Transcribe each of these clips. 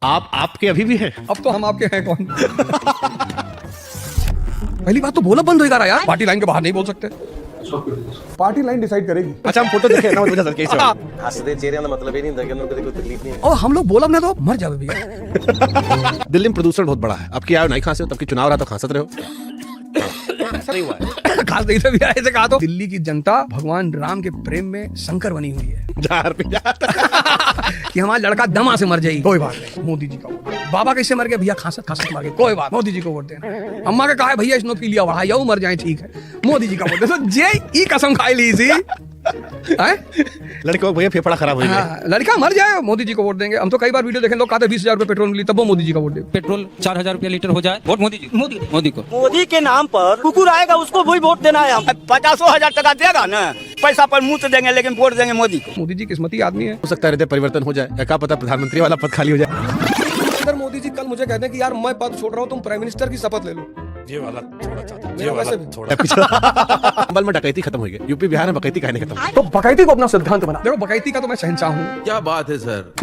आप आपके अभी भी हैं? अब तो हम आपके हैं कौन। पहली बात तो बोला बंद होएगा यार, पार्टी लाइन के बाहर नहीं बोल सकते। पार्टी लाइन डिसाइड करेगी। अच्छा हम फोटो देखे ना वजह सर कैसे हंसदे चेहरे का मतलब ये नहीं था कि उनको कोई तकलीफ नहीं है। और हम लोग बोलब ना तो मर जावे भैया। दिल्ली में प्रदूषण बहुत बड़ा है। अब क्या आयो नहीं खांसे हो, तब की चुनाव रहा तो खांसत रहे हो। ऐसा नहीं हुआ है। खास नहीं था भैया, ऐसे कहा तो दिल्ली की जनता भगवान राम के प्रेम में शंकर बनी हुई है कि हमारा लड़का दमा से मर जाएगी, कोई बात नहीं, मोदी जी का वोट। बाबा कैसे मर गए भैया, खांसत खांसत मर गए, कोई बात, मोदी जी को वोट देना। अम्मा का कहा है भैया स्नोफिलिया बढ़ा या मर जाए, ठीक है, मोदी जी का वोट देना। जे ई कसम खाई ली थी लड़के भैया फेफड़ा खराब हो गया। हाँ, लड़का मर जाए मोदी जी को वोट देंगे। हम तो कई बार वीडियो देखे, लोग कहते 20,000 रुपए पेट्रोल मिली तब वो मोदी जी का वोट दे। पेट्रोल 4,000 रुपया लीटर हो जाए, वोट मोदी जी, मोदी को। मोदी के नाम पर कुकुर आएगा उसको भी वोट देना है। 50,000 टका देगा ना, पैसा पर मुंह से देंगे लेकिन वोट देंगे मोदी को। मोदी जी किस्मती आदमी है। हो सकता है हृदय परिवर्तन हो जाए, क्या पता प्रधानमंत्री वाला पद खाली हो जाए। अगर मोदी जी कल मुझे कहते हैं कि यार मैं पद छोड़ रहा हूँ, तुम प्राइम मिनिस्टर की शपथ ले लो, ये वाला छोड़ा चाहता मेरा वैसे भी। अंबल में डकैती खत्म हो गई, यूपी बिहार में डकैती कहने खत्म। तो बकैती को अपना सिद्धांत बना। देखो बकैती का तो मैं शहंशाह हूँ। क्या बात है सर।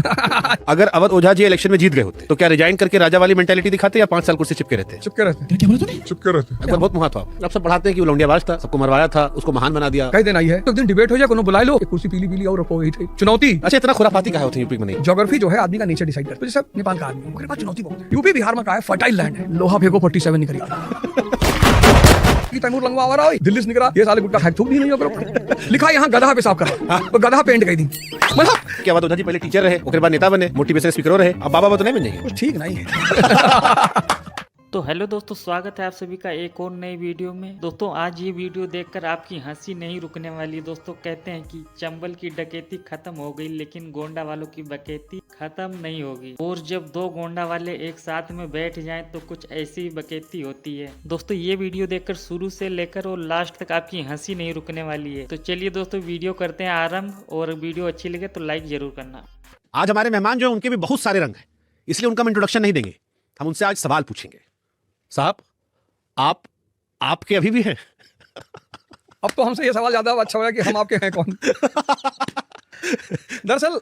अगर अवध ओझा जी इलेक्शन में जीत गए होते तो क्या रिजाइन करके राजा वाली मेंटेलिटी दिखाते या 5 साल कुर्सी चिपके रहते? चुपके रहते, चुपके रहते। एक बार बहुत मुहा था, अब सब पढ़ाते हैं कि वो लौंडियाबाज था, सबको मरवाया था, उसको महान बना दिया। कह देना ही है, तो एक दिन डिबेट हो जाए, कोनो बुला लो, एक कुर्सी पीली पीली और रखो, यही थी चुनौती। अच्छा इतना खुराफाती कहा होते हैं यूपी में नहीं? ज्योग्राफी जो है आदमी का नेचर डिसाइड करता है। जैसे नेपाल का आदमी मेरे पास चुनौती बहुत है। यूपी बिहार में कहा है फर्टाइल लैंड है, लोहा फेंको 47 निकल तैमूर लंगवा आ रहा है, दिल्ली से निकला, ये साले गुटका थूक भी नहीं होगा। लिखा यहाँ गधा पेशाब कर रहा है, गधा पेंट कही थी। मतलब क्या बात, ओझा जी पहले टीचर रहे, उसके बाद नेता बने, मोटिवेशन स्पीकर रहे, अब बाबा तो नहीं बन जाएंगे? कुछ ठीक नहीं है। तो हेलो दोस्तों, स्वागत है आप सभी का एक और नई वीडियो में। दोस्तों आज ये वीडियो देखकर आपकी हंसी नहीं रुकने वाली। दोस्तों कहते हैं कि चंबल की डकैती खत्म हो गई लेकिन गोंडा वालों की बकैती खत्म नहीं होगी। और जब दो गोंडा वाले एक साथ में बैठ जाएं तो कुछ ऐसी ही बकैती होती है। दोस्तों ये वीडियो देखकर शुरू से लेकर और लास्ट तक आपकी हंसी नहीं रुकने वाली है। तो चलिए दोस्तों वीडियो करते हैं आरम्भ, और वीडियो अच्छी लगे तो लाइक जरूर करना। आज हमारे मेहमान जो है उनके भी बहुत सारे रंग हैं, इसलिए उनका हम इंट्रोडक्शन नहीं देंगे। हम उनसे आज सवाल पूछेंगे। साहब आपके अभी भी हैं? अब तो हमसे ये सवाल ज्यादा अच्छा होगा कि हम आपके हैं कौन। दरअसल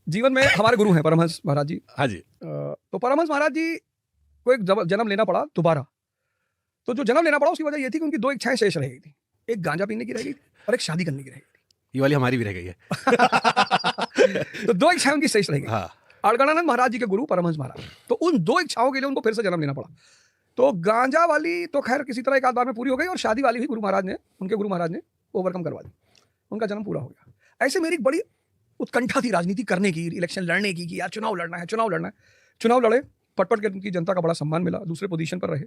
जीवन में हमारे गुरु हैं परमहंस महाराज जी। हाँ जी। तो परमहंस महाराज जी को एक जन्म लेना पड़ा दोबारा। तो जो जन्म लेना पड़ा उसकी वजह ये थी कि उनकी 2 इच्छाएं शेष रह गई थी। एक गांजा पीने की रह गई थी और एक शादी करने की रह गई थी। ये वाली हमारी भी रह गई है। तो 2 इच्छाएं उनकी शेष रह गई। हाँ। अड़गड़ानंद महाराज जी के गुरु परमहंस महाराज, तो उन 2 इच्छाओं के लिए उनको फिर से जन्म लेना पड़ा। तो गांजा वाली तो खैर किसी तरह एक आध बार में पूरी हो गई, और शादी वाली भी गुरु महाराज ने, उनके गुरु महाराज ने ओवरकम करवा दी, उनका जन्म पूरा हो गया। ऐसे मेरी बड़ी उत्कंठा थी राजनीति करने की, इलेक्शन लड़ने की, कि यार चुनाव लड़ना है, चुनाव लड़ना है। चुनाव लड़े, पटपट के उनकी जनता का बड़ा सम्मान मिला, दूसरे पोजीशन पर रहे।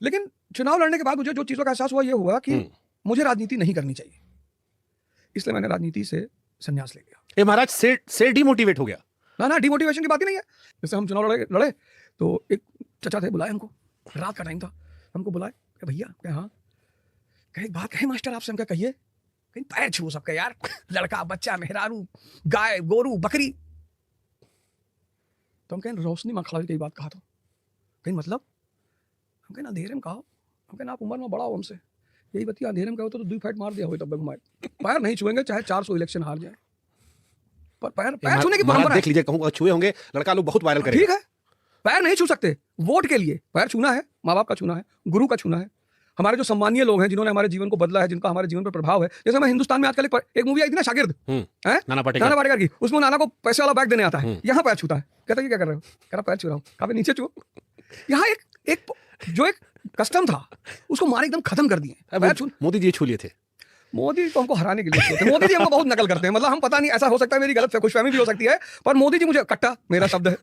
लेकिन चुनाव लड़ने के बाद मुझे जो चीज़ों का एहसास हुआ ये हुआ कि मुझे राजनीति नहीं करनी चाहिए, इसलिए मैंने राजनीति से संन्यास ले लिया। ये महाराज से डिमोटिवेट हो गया? ना डिमोटिवेशन की बात ही नहीं है। जैसे हम चुनाव लड़े तो एक चचा थे, बुलाए हमको, रात का टाइम था, हमको बुलाए, भैया क्या, हाँ कहे एक बात कहे मास्टर आपसे। हम क्या कहिए? कहीं पैर छू सबका यार, लड़का बच्चा मेहरारू गाय गोरू बकरी। तो हम कहें रोशनी मखड़ा की बात कहा, तो कहीं मतलब हम कहें अंधेरे में कहो, हम कहें आप उम्र में बड़ा हो हमसे, यही बतिया अंधेरे में कहो तो 2 फाइट मार दिया हो तब घुमाए। पैर नहीं छुएंगे चाहे 400 इलेक्शन हार जाए, पर पैर छूने की परंपरा देख लीजिए, कहूँगा छुए होंगे, लड़का लोग बहुत वायरल करेंगे। ठीक है, पैर नहीं छू सकते, वोट के लिए पैर छूना है, माँ बाप का छूना है, गुरु का छूना है, हमारे जो सम्मानीय लोग हैं जिन्होंने हमारे जीवन को बदला है, जिनका हमारे जीवन पर प्रभाव है। जैसे मैं हिंदुस्तान में आजकल एक मूवी आई थी ना, शागिर्द, नाना पाटेकर की, उसमें नाना को पैसे वाला बैग देने आता है, यहाँ पैर छूता है, कहता है क्या कर रहे हो? कह रहा पैर छू रहा हूँ। कहा नीचे छू। यहाँ एक जो एक कस्टम था उसको मारे एकदम खत्म कर दिए। मोदी जी छू लिए थे। मोदी तो हमको हराने के लिए थे। मोदी जी हमको बहुत नकल करते हैं, मतलब हम पता नहीं, ऐसा हो सकता है मेरी गलत खुशफहमी भी हो सकती है, पर मोदी जी मुझे कट्टा, मेरा शब्द है,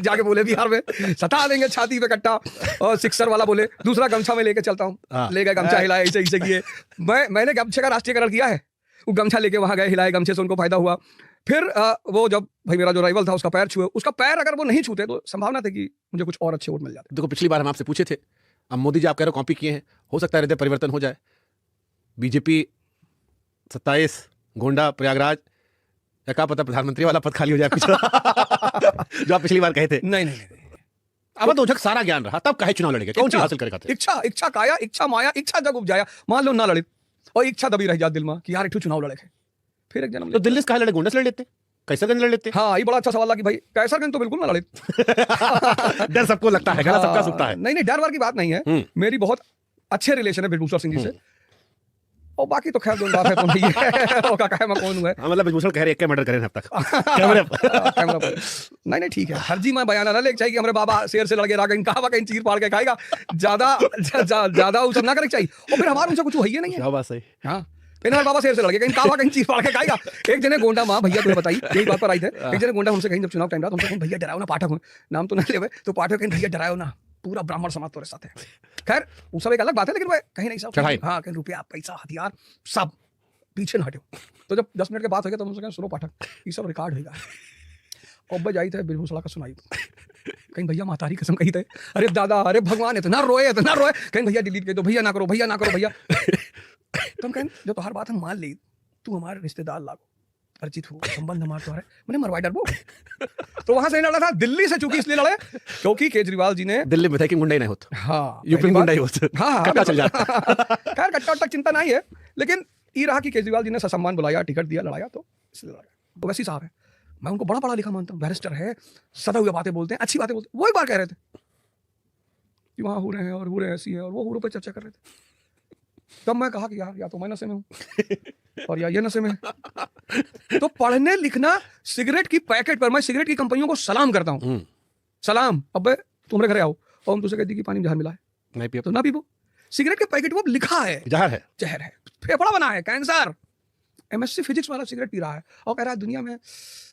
जाके बोले बिहार में सटा देंगे छाती पे कट्टा, और सिक्सर वाला बोले, दूसरा गमछा में लेके चलता हूँ, ले गए गमछा हिलाया, ऐसे किए। मैंने गमछे का राष्ट्रीयकरण किया है, वो गमछा लेके वहां गए, हिलाए, गमछे से उनको फायदा हुआ। फिर वो जब भाई मेरा जो राइवल था उसका पैर छुए, उसका पैर अगर वो नहीं छूते तो संभावना थी कि मुझे कुछ और अच्छे वोट मिल जाते। देखो पिछली बार हम आपसे पूछे थे, अब मोदी जी आप कह रहे हो कॉपी किए हैं, हो सकता है हृदय परिवर्तन हो जाए, बीजेपी 27 गोंडा प्रयागराज, या क्या पता प्रधानमंत्री वाला पद खाली हो जाए कुछ। जो आप पिछली बार कहे थे। नहीं। अब तो सारा ज्ञान रहा, तब कहे चुनाव लड़ेंगे, कौन सी हासिल करेगा? इच्छा काया, इच्छा माया, इच्छा जग उपजाया, मान लो ना लड़े और इच्छा दबी रह जात दिल में कि यार एक चुनाव लड़े, फिर एक जन्म। तो दिल्ली से कहा लड़े, गोंडा से लड़ लेते। कैसरगंज लड़ लेते हाँ, ये बड़ा अच्छा सवाल था कि भाई कैसरगंज तो बिल्कुल ना लड़े। डर सबको लगता है, गला सबका हाँ, सूखता है। नहीं नहीं, डर वार की बात नहीं है। मेरी बहुत अच्छे रिलेशन है ब्रिजभूषण सिंह जी से, और बाकी तो खैर जो बात है तो नहीं है। और का कहे मैं कौन हूँ है। हाँ, मतलब ब्रिजभूषण कह रहे एक के मर्डर करें अब तक कैमरे पर। कैमरा पर नहीं नहीं ठीक है, हरजी मैं बयाना ना ले चाहिए कि हमारे बाबा शेर से लड़के रागा कहा कहीं चीर पाड़ के खाएगा, ज्यादा वो सब ना करे चाहिए, और फिर हमारे उनसे कुछ है नहीं है। क्या बात सही। हाँ, फिर हमारे बाबा शेर से लड़के कहीं कहा कहीं चीर पाड़ के खाएगा। एक जने गोंडा माँ भैया तुम्हें बताई यही बात पर आई थे, एक जने गोंडा उनसे कहीं जब चुनाव टाइम रहा तो उनसे कहीं भैया डराओ ना, पाठक हूँ नाम तो नहीं ले, तो पाठक कहीं भैया डराओ ना, पूरा ब्राह्मण समाज तुम्हारे साथ है। खैर वो सब एक अलग बात है, लेकिन वह कहीं नहीं सब चढ़ाई। हाँ, कहीं रुपया पैसा हथियार सब पीछे न हटो। तो जब 10 मिनट के बाद हो गया तो उनसे कहें सुनो पाठक ये सब रिकॉर्ड होगा। और जाई थे ब्रिजभूषण का सुनाई, कहीं भैया मातारी कसम कही थे, अरे दादा अरे भगवान इतना रोए कहीं भैया डिलीट कर दो, भैया ना करो भैया। तो हम कहें जो तो हर बात हम मान ली, तू हमारे रिश्तेदार लागो परिचित हो, संबंध हमारे तो है, मैंने मरवाई डरबो। तो वहां से लड़ा था, दिल्ली से चूंकि इसलिए लड़े क्योंकि केजरीवाल जी ने दिल्ली में था कि गुंडा ही नहीं होता। हाँ यूपी में गुंडा ही होता। हाँ, कट्टा चल जाता। खैर कट्टा तक चिंता नहीं है, लेकिन ये रहा कि केजरीवाल जी ने ससम्मान बुलाया, टिकट दिया, लड़ाया, तो इसलिए लड़ाया। तो वैसी साहब है, मैं उनको बड़ा पढ़ा लिखा मानता हूँ, बैरिस्टर है, सदा हुए बातें बोलते हैं, अच्छी बातें बोलते हैं। वो एक बार कह रहे थे कि वहाँ हो रहे हैं और हो रहे ऐसी है, और वो हूरों पे चर्चा कर रहे थे। तब मैं कहा कि यार या तो मैं नशे में हूँ और या ये नशे में है। तो पढ़ने लिखना, सिगरेट की पैकेट पर मैं सिगरेट की कंपनियों को सलाम करता हूँ, सलाम। अब तुम्हारे घर आओ और हम तुझे कहती कि पानी में जहर मिला है, नहीं पिया तो ना पीबो। सिगरेट के पैकेट वो लिखा है जहर है, फेफड़ा बना है, कैंसर। एमएससी फिजिक्स वाला सिगरेट पी रहा है और कह रहा है दुनिया में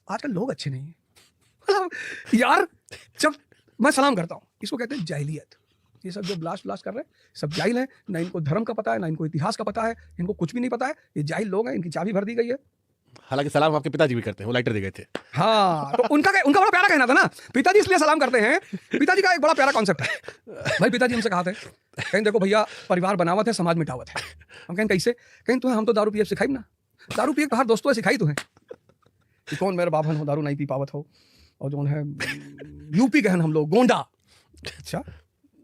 आजकल लोग अच्छे नहीं है। यार जब मैं सलाम करता हूँ, इसको कहते हैं जाहिलियत। ये सब जो ब्लास्ट कर रहे हैं सब जाहिल हैं, ना इनको धर्म का पता है, ना इनको इतिहास का पता है, इनको कुछ भी नहीं पता है, ये जाहिल लोग हैं, इनकी चाबी भर दी गई है। हालांकि सलाम आपके पिताजी भी करते हैं, वो लाइटर दे गए थे। हाँ, तो उनका बड़ा प्यारा कहना था ना, पिताजी इसलिए सलाम करते हैं। पिताजी का एक बड़ा प्यारा कॉन्सेप्ट है भाई। पिताजी हमसे कहा थे, कहीं देखो भैया परिवार बनावत है, समाज मिटावत है। हम कहें कैसे? कहीं तुम्हें हम तो दारू पिए सिखाई ना, दारू पिए बाहर दोस्तों सिखाई तुम्हें कि कौन मेरे बाभन हो दारू नहीं पी पावत हो, और जो है यूपी कहन हम लोग गोंडा। अच्छा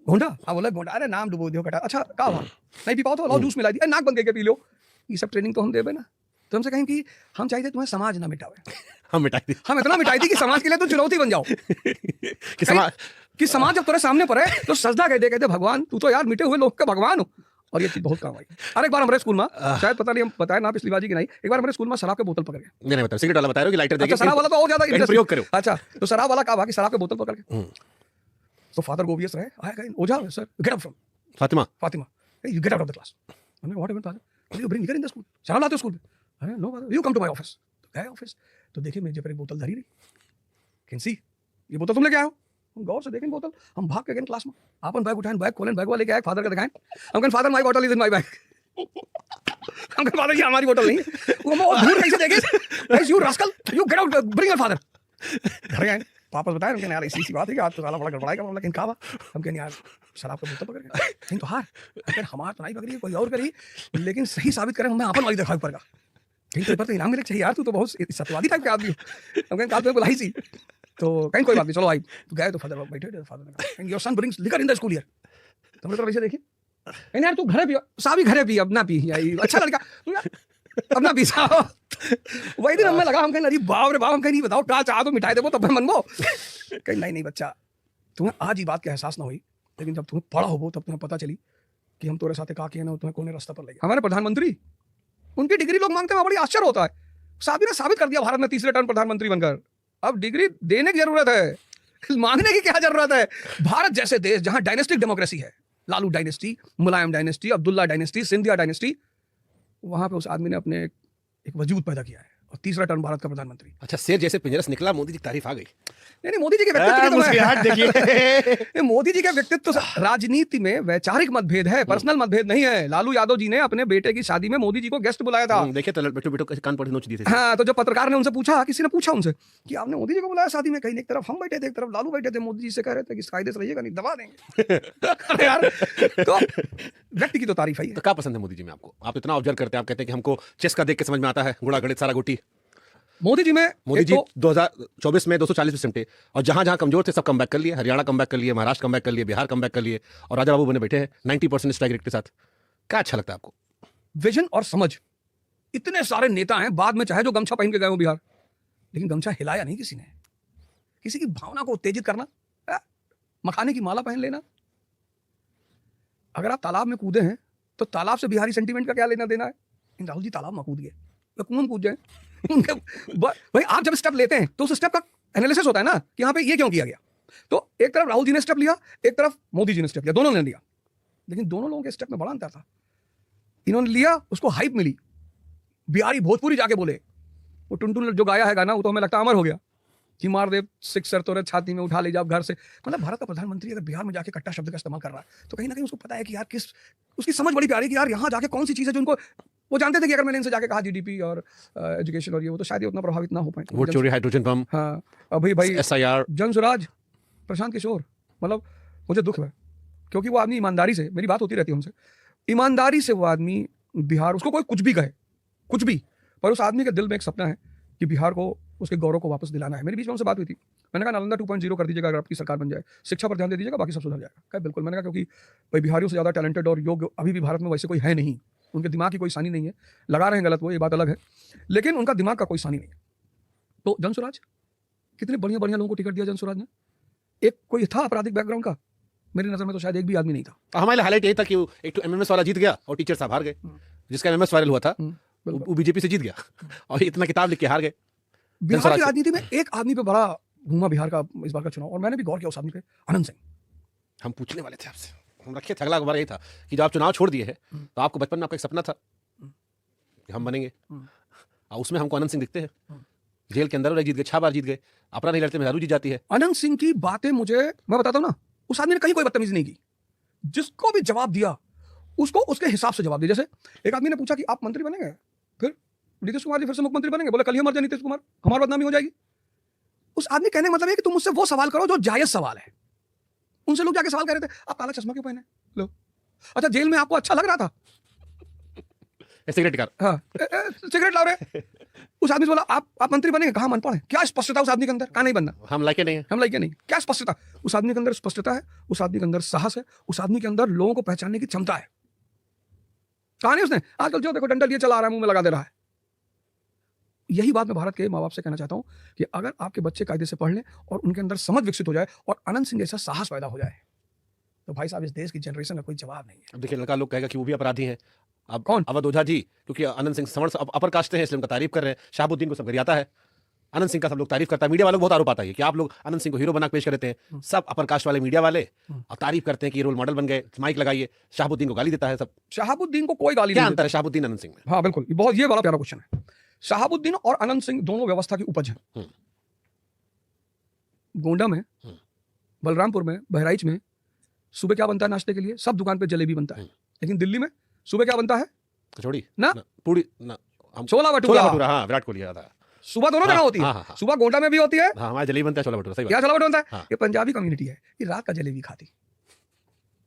गोंडा, हाँ बोला गोंडा, अरे नाम डुबो दियो कटा, अच्छा कहा वहाँ नहीं पी पाओ तो लाओ जूस मिला दिया, नाक बंद करके पी लो। ये सब ट्रेनिंग तो हम देवे ना। तो हमसे कहें कि हम चाहिए तुम्हें समाज ना मिटावे, हम मिटाई दी, हम इतना मिटाई थी कि समाज के लिए तो चुनौती बन जाओ। कि समाज जब तेरे सामने पर है तो सजदा कहते भगवान तू तो यार मिटे हुए लोग का भगवान हो। और ये चीज बहुत काम आई। अरे एक बार हमारे स्कूल में, शायद पता नहीं हम बताया ना पिछली बाजी की नहीं, एक बार हमारे स्कूल में शराब के बोतल पकड़ के, नहीं बता सिगरेट वाला बता रहे हो कि लाइटर अच्छा शराब वाला तो और ज्यादा प्रयोग करो। अच्छा तो शराब वाला कहा कि शराब के बोतल पकड़ के, तो फादर गोवियस रहे आया कहीं Ojha sir get out from Fatima you get out of the class. हमने what happened father, you bring liquor in the school, शराब लाते हो स्कूल में? अरे no father, you come to my office. तो गए ऑफिस, तो देखिए मेरे पर एक बोतल धरी रही, कैन सी ये बोतल तुम लेके आए हो? हम गौर से देखें बोतल, हम भाग के गए क्लास में, अपन बैग उठाएं, बैग खोलें, बैग वाले लेके आए, फादर का दिखाएं। हम कहें father my bottle is in my bag. हम कहें फादर ये हमारी बोतल नहीं है। वो दूर कैसे देखे, you rascal you get out bring your father. घर गए वापस बताया, हम कहें यार इसी बात है कि आज तो साला बड़ा गड़बड़ाएगा, लेकिन कहा हम कहें यार शराब का बोतल पकड़ के कहीं तो हार, अगर हमार तो नहीं पकड़ी कोई और करी, लेकिन सही साबित करें हमें अपन वाली दिखाई पड़ेगा, कहीं पेपर तो इनाम मिले चाहिए यार, तू तो बहुत सत्यवादी टाइप के आदमी हो। हम कहें काल बुलाई सी, तो कहीं कोई बात नहीं चलो आई। तो गए तो फादर बैठे, फादर ने कहा your son brings liquor in the school year. तो हमने तो वैसे देखिए नहीं यार तू घरे पी, साहब ही घरे पी, अब ना पी, अच्छा लड़का यार अब ना पी साहब। वही दिन हमें लगा, हम कहें अरे बाप रे बाप, हम कहीं नहीं बताओ क्या चाह तो मिठाई देवो तब मनबो। कहीं नहीं बच्चा, तुम्हें आज ही बात का एहसास ना हुई, लेकिन जब तुम्हें पढ़ा हो तब तुम्हें पता चली कि हम तुम्हारे साथ का किए ना, तुम्हें कौन रास्ता पर ले गया। हमारे प्रधानमंत्री, उनकी डिग्री लोग मांगते हैं, बड़ी आश्चर्य होता है। साहब ने साबित कर दिया भारत में तीसरे टर्म प्रधानमंत्री बनकर, अब डिग्री देने की जरूरत है, मांगने की क्या जरूरत है। भारत जैसे देश जहां डायनेस्टिक डेमोक्रेसी है, Lalu dynasty, Mulayam dynasty, Abdullah dynasty, Scindia dynasty, वहां पे उस आदमी ने अपने एक वजूद पैदा किया है और तीसरा टर्म भारत का प्रधानमंत्री। अच्छा शेर जैसे पिंजरे से निकला, मोदी जी की तारीफ आ गई। नहीं मोदी जी के व्यक्तित्व देखिए मोदी जी के व्यक्तित्व, राजनीति में वैचारिक मतभेद है, पर्सनल मतभेद नहीं है। लालू यादव जी ने अपने बेटे की शादी में मोदी जी को गेस्ट बुलाया था। देखिए तो बेटो कान पड़ नोच दिए थे। हाँ, तो जब पत्रकार ने उनसे पूछा, किसी ने पूछा उनसे कि आपने मोदी जी को बुलाया शादी में, कहीं एक तरफ हम बैठे थे, एक तरफ लालू बैठे थे, मोदी जी से कह रहे थे कि कायदे से रहिएगा नहीं दबा देंगे। यार तो व्यक्ति की तो तारीफ है। तो क्या पसंद है मोदी जी में आपको? आप इतना ऑब्जर्व करते हैं, आप कहते हैं कि हमको चेस का देख के समझ में आता है, गुणा गणित सारा गोटी। मोदी जी 2024 में 240 पे सिमटे और जहां जहां कमजोर थे सब कम बैक कर लिए। हरियाणा कम बैक कर लिए, महाराष्ट्र कम बैक कर लिए, बिहार कम बैक कर लिए, और राजा बाबू बने बैठे हैं 90% स्ट्राइक रेट के साथ। क्या अच्छा लगता है आपको? विजन और समझ। इतने सारे नेता हैं, बाद में चाहे जो गमछा पहन के गए हो बिहार, लेकिन गमछा हिलाया नहीं किसी ने। किसी की भावना को उत्तेजित करना, मखाने की माला पहन लेना। अगर आप तालाब में कूदे हैं तो तालाब से बिहारी सेंटीमेंट का क्या लेना देना है? इन राहुल जी तालाब में कूद गए, तो कुएं कूद जाए। भाई आप जब स्टेप लेते हैं तो उस स्टेप का एनालिसिस होता है ना कि यहाँ पे ये क्यों किया गया। तो एक तरफ राहुल जी ने स्टेप लिया, एक तरफ मोदी जी ने स्टेप लिया, दोनों ने लिया, लेकिन दोनों लोगों के स्टेप में बड़ा अंतर था। इन्होंने लिया, उसको हाइप मिली, बिहारी भोजपुरी जाके बोले, वो टुनटुन जो गाया है गाना वो तो हमें लगता है अमर हो गया कि मार दे सिक्सर तोरे छाती में उठा ले जाओ घर से। मतलब भारत का प्रधानमंत्री अगर बिहार में जाके कट्टा शब्द का इस्तेमाल कर रहा है तो कहीं ना कहीं उसको पता है कि यार किस, उसकी समझ बड़ी प्यारी कि यार यहाँ जाके कौन सी चीज़ है जो उनको, वो जानते थे कि अगर मैंने इनसे जाके कहा जीडीपी और एजुकेशन और ये वो तो शायद ये उतना प्रभावित ना हो पाए। वोट चोरी, हाइड्रोजन बम, हाँ अभी भाई SIR, जनसुराज, प्रशांत किशोर, मतलब मुझे दुख है क्योंकि वो आदमी ईमानदारी से, मेरी बात होती रहती है उनसे, ईमानदारी से वो आदमी बिहार, उसको कोई कुछ भी कहे, कुछ भी, पर उस आदमी के दिल में एक सपना है कि बिहार को उसके गौरव को वापस दिलाना है। मेरी बीच में उनसे बात हुई थी, मैंने कहा नालंदा 2.0 कर दीजिएगा अगर आपकी सरकार बन जाए, शिक्षा पर ध्यान दे दीजिएगा, बाकी सब सुधर जाएगा। कहा बिल्कुल। मैंने कहा क्योंकि भाई बिहारियों से ज़्यादा टैलेंटेड और योग्य अभी भी भारत में वैसे कोई है नहीं, उनके दिमाग की कोई सानी नहीं है, लगा रहे हैं गलत वो, ये बात अलग है, लेकिन उनका दिमाग का कोई सानी नहीं है। तो जनसुराज, कितने बढ़िया बढ़िया लोगों को टिकट दिया जनसुराज ने। एक कोई था आपराधिक बैकग्राउंड का, मेरी नज़र में तो शायद एक भी आदमी नहीं था। हमारे हाईलाइट यही था कि एक तो MMS वाला जीत गया और टीचर साहब हार गए। जिसका MMS वायरल हुआ था वो बीजेपी से जीत गया और इतना किताब लिख के हार गए। बिहार की राजनीति में एक आदमी पे बड़ा घूमा बिहार का इस बार का चुनाव, और मैंने भी गौर किया उस आदमी पे, आनंद सिंह। हम पूछने वाले थे आपसे, हम रखे थे, अगला बार यही था कि जब आप चुनाव छोड़ दिए हैं तो आपको बचपन में आपका एक सपना था कि हम बनेंगे, और उसमें हमको आनंद सिंह दिखते हैं। जेल के अंदर जीत गए, 6 बार जीत गए, अपना नहीं लड़ते मेहरारू जीत जाती है। आनंद सिंह की बातें मुझे, मैं बताता हूँ ना, उस आदमी ने कहीं कोई बदतमीजी नहीं की, जिसको भी जवाब दिया उसको उसके हिसाब से जवाब दिया। जैसे एक आदमी ने पूछा कि आप मंत्री बनेंगे, फिर नीतीश कुमार जी फिर से मुख्यमंत्री बनेंगे, बोले कल ही मर जाए नीतीश कुमार, हमारी बदनामी हो जाएगी। उस आदमी कहने का मतलब है कि तुम मुझसे वो सवाल करो जो जायज सवाल है। उनसे लोग जाके सवाल कर रहे थे, आप काला चश्मा क्यों पहने, लो, अच्छा जेल में आपको अच्छा लग रहा था, सिगरेट कार, हाँ सिगरेट ला रहे। उस आदमी से बोला आप मंत्री बनेंगे, कहाँ मन पड़े, क्या स्पष्टता उस आदमी के अंदर, कहा नहीं बनना, हम लाइके नहीं है, हम लाइक नहीं, क्या स्पष्टता उस आदमी के अंदर, स्पष्टता है उस आदमी के अंदर, साहस है उस आदमी के अंदर, लोगों को पहचानने की क्षमता है। कहा नहीं उसने, आजकल जो देखो डंडा लिए चला रहा है, मुंह में लगा दे रहा है। यही बात मैं भारत के माँ बाप से कहना चाहता हूं कि अगर आपके बच्चे कायदे से पढ़ लें और उनके अंदर समझ विकसित हो जाए और आनंद सिंह जैसा साहस पैदा हो जाए, तो भाई साहब इस देश की जनरेशन का कोई जवाब नहीं है। अब देखिए लड़का लोग कहेगा कि वो भी अपराधी हैं। अब कौन? अवध ओझा जी, क्योंकि आनंद सिंह सवर्ण अपर कास्ट हैं इसलिए उनका तारीफ कर रहे हैं। शहाबुद्दीन को सब गरियाता है, आनंद सिंह का सब लोग तारीफ करता है। मीडिया वालों को बहुत आरोप आता है कि आप लोग आनंद सिंह को हीरो बना पेश करते हैं, सब अपर कास्ट वाले मीडिया वाले और तारीफ करते हैं कि रोल मॉडल बन गए, माइक लगाइए। शहाबुद्दीन को गाली देता है सब। शहाबुद्दीन को कोई गाली क्या नहीं अंतर है शहाबुद्दीन आनंद सिंह में? हाँ बिल्कुल, बहुत ये बड़ा प्यारा क्वेश्चन है। शहाबुद्दीन और आनंद सिंह दोनों व्यवस्था की उपज है। गोंडा में, बलरामपुर में, बहराइच में सुबह क्या बनता है नाश्ते के लिए? सब दुकान पे जलेबी बनता है। लेकिन दिल्ली में सुबह क्या बनता है? कचौड़ी ना पूरी ना, हम छोला भटूरा। हाँ विराट कोहली याद है। सुबह दोनों जगह होती है। हाँ। सुबह गोंडा में भी होती है, हाँ हमारे जलेबी बनता है, छोला भटूरा। सही क्या बात। छोला भटूरा बनता है? हाँ। ये पंजाबी कम्युनिटी है, ये रात का जलेबी खाती,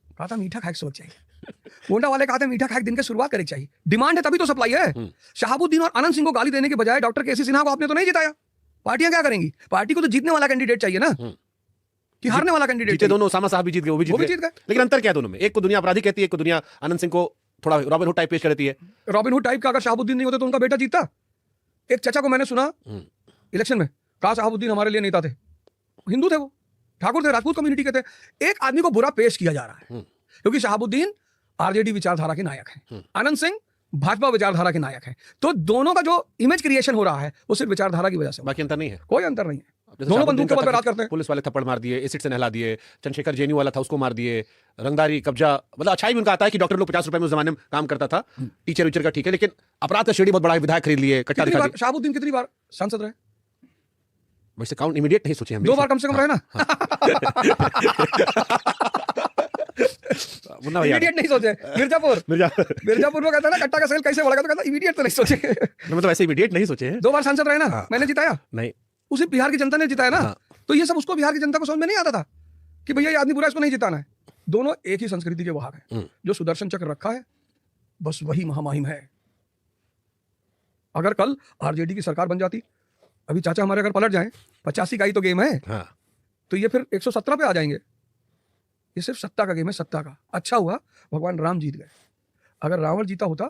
कहता मीठा खाए सोच चाहिए। गोंडा वाले कहते हैं मीठा खाए दिन की शुरुआत करे चाहिए, डिमांड है तभी तो सप्लाई है। शहाबुद्दीन और आनंद सिंह को गाली देने के बजाय डॉक्टर केसी सिन्हा को आपने तो नहीं जिताया। पार्टियां क्या करेंगी? पार्टी को तो जीतने वाला कैंडिडेट चाहिए ना, कि हारने वाला कैंडिडेट जीते दोनों। उसामा साहब भी जीत गए, वो भी जीत गए। लेकिन अंतर क्या है दोनों में? एक को दुनिया अपराधी कहती है, एक को दुनिया आनंद सिंह को थोड़ा रॉबिन हुड टाइप पेश करती है। रॉबिन हुड टाइप का अगर शहाबुद्दीन नहीं होते तो उनका बेटा जीतता। एक चाचा को मैंने सुना इलेक्शन में, कहा शहाबुद्दीन हमारे लिए नेता थे, हिंदू थे, वो ठाकुर थे, राजपूत कम्युनिटी के थे। एक आदमी को बुरा पेश किया जा रहा है क्योंकि शहाबुद्दीन आरजेडी विचारधारा के नायक हैं, आनंद सिंह भाजपा विचारधारा के नायक हैं। तो दोनों का जो इमेज क्रिएशन हो रहा है वो सिर्फ विचारधारा की वजह से। बाकी अंतर नहीं है, कोई अंतर नहीं है। जैसे दोनों शहाबुद्दीन बंदूक के का बल पे राज करते हैं। पुलिस वाले थप्पड़ मार दिए, एसिड से नहला दिए, चंद्रशेखर जेएनयू वाला था उसको मार दिए, रंगदारी कब्जा, मतलब अच्छाई भी उनका आता है कि डॉक्टर लोग 50 रुपए में उस जमाने में काम करता था, टीचर विचर का ठीक है, लेकिन अपराध का शेडी बहुत बड़ा है, विधायक खरीद लिए, कट्टा दिखा दिया। शहाबुद्दीन कितनी बार सांसद रहे? वैसे काउंट इमीडिएट नहीं सोचे हम, 2 बार कम से कम रहे ना। इमीडिएट नहीं सोचे। मिर्जापुर में कहता है ना कट्टा का सेल कैसे बढ़ेगा, तो कहता इमीडिएट तो नहीं सोचे। मतलब ऐसे इमीडिएट नहीं सोचे हैं। 2 बार सांसद रहे ना, मैंने जिताया नहीं, उसे बिहार की जनता ने जिताया ना। तो ये सब उसको बिहार की जनता को समझ में नहीं आता था कि भैया ये आदमी बुरा, इसको नहीं जिताना है। दोनों एक ही संस्कृति के वाहक हैं। जो सुदर्शन चक्र रखा है बस वही महामहिम है। अगर कल आरजेडी की सरकार बन जाती, अभी चाचा हमारे अगर पलट जाएं, 85 का ही तो गेम है, तो ये फिर 117 पे आ जाएंगे। ये सिर्फ सत्ता का गेम है, सत्ता का। अच्छा हुआ भगवान राम जीत गए। अगर रावण जीता होता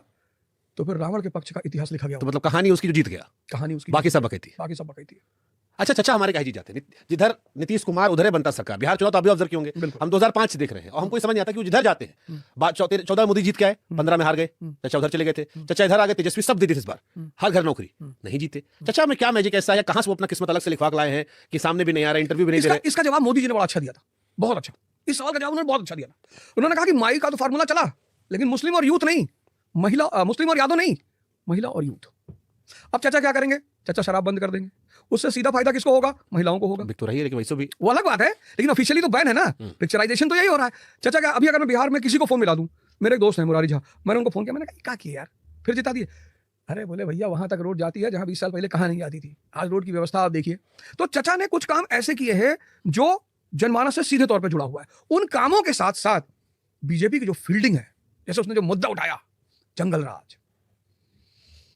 तो फिर रावण के पक्ष का इतिहास लिखा गया तो मतलब कहानी उसकी जो जीत गया, कहानी उसकी, बाकी सब बकैती। बाकी सब बकैती है। अच्छा चचा हमारे कहीं जीत जाते हैं, जिधर नीतीश कुमार उधर है बनता सरकार। बिहार चुनाव तो अभी ऑब्जर्व किए होंगे, बिल्कुल। हम 2005 से देख रहे हैं और हमको ये समझ नहीं आता कि वो जिधर जाते हैं, बात 14 मोदी जीत के आए, 15 में हार गए, चचा उधर चले गए थे, चचा इधर आ गए, तेजस्वी सब देते थे इस बार, हर घर नौकरी, नहीं जीते। चचा में क्या मैजिक ऐसा है, कहां से वो अपना किस्मत अलग से लिखवा के लाए हैं कि सामने भी नहीं आ रहा, इंटरव्यू भी नहीं दे रहे? इसका जवाब मोदी जी ने बड़ा अच्छा दिया था, बहुत अच्छा। इस सवाल का जवाब उन्होंने बहुत अच्छा दिया था। उन्होंने कहा कि माई का तो फार्मूला चला, लेकिन मुस्लिम और यूथ नहीं, मुस्लिम और यादव नहीं, महिला और यूथ। अब चाचा क्या करेंगे? चाचा शराब बंद कर देंगे, उससे सीधा फायदा किसको होगा? महिलाओं को होगा। बिक तो रही है लेकिन वैसे भी वो अलग बात है, लेकिन ऑफिशियली तो बैन है ना, पिक्चराइजेशन तो यही हो रहा है। चाचा क्या, अभी अगर मैं बिहार में किसी को फोन मिला दूं, मेरे एक दोस्त है मुरारी झा, मैंने उनको फोन किया, मैंने कहा क्या किया यार, फिर जिता दिए। अरे बोले भैया वहां तक रोड जाती है जहां 20 साल पहले कहाँ नहीं आती थी, आज रोड की व्यवस्था आप देखिए। तो चाचा ने कुछ काम ऐसे किए हैं जो जनमानस से सीधे तौर पर जुड़ा हुआ है। उन कामों के साथ साथ बीजेपी की जो फील्डिंग है, जैसे उसने जो मुद्दा उठाया जंगल राज,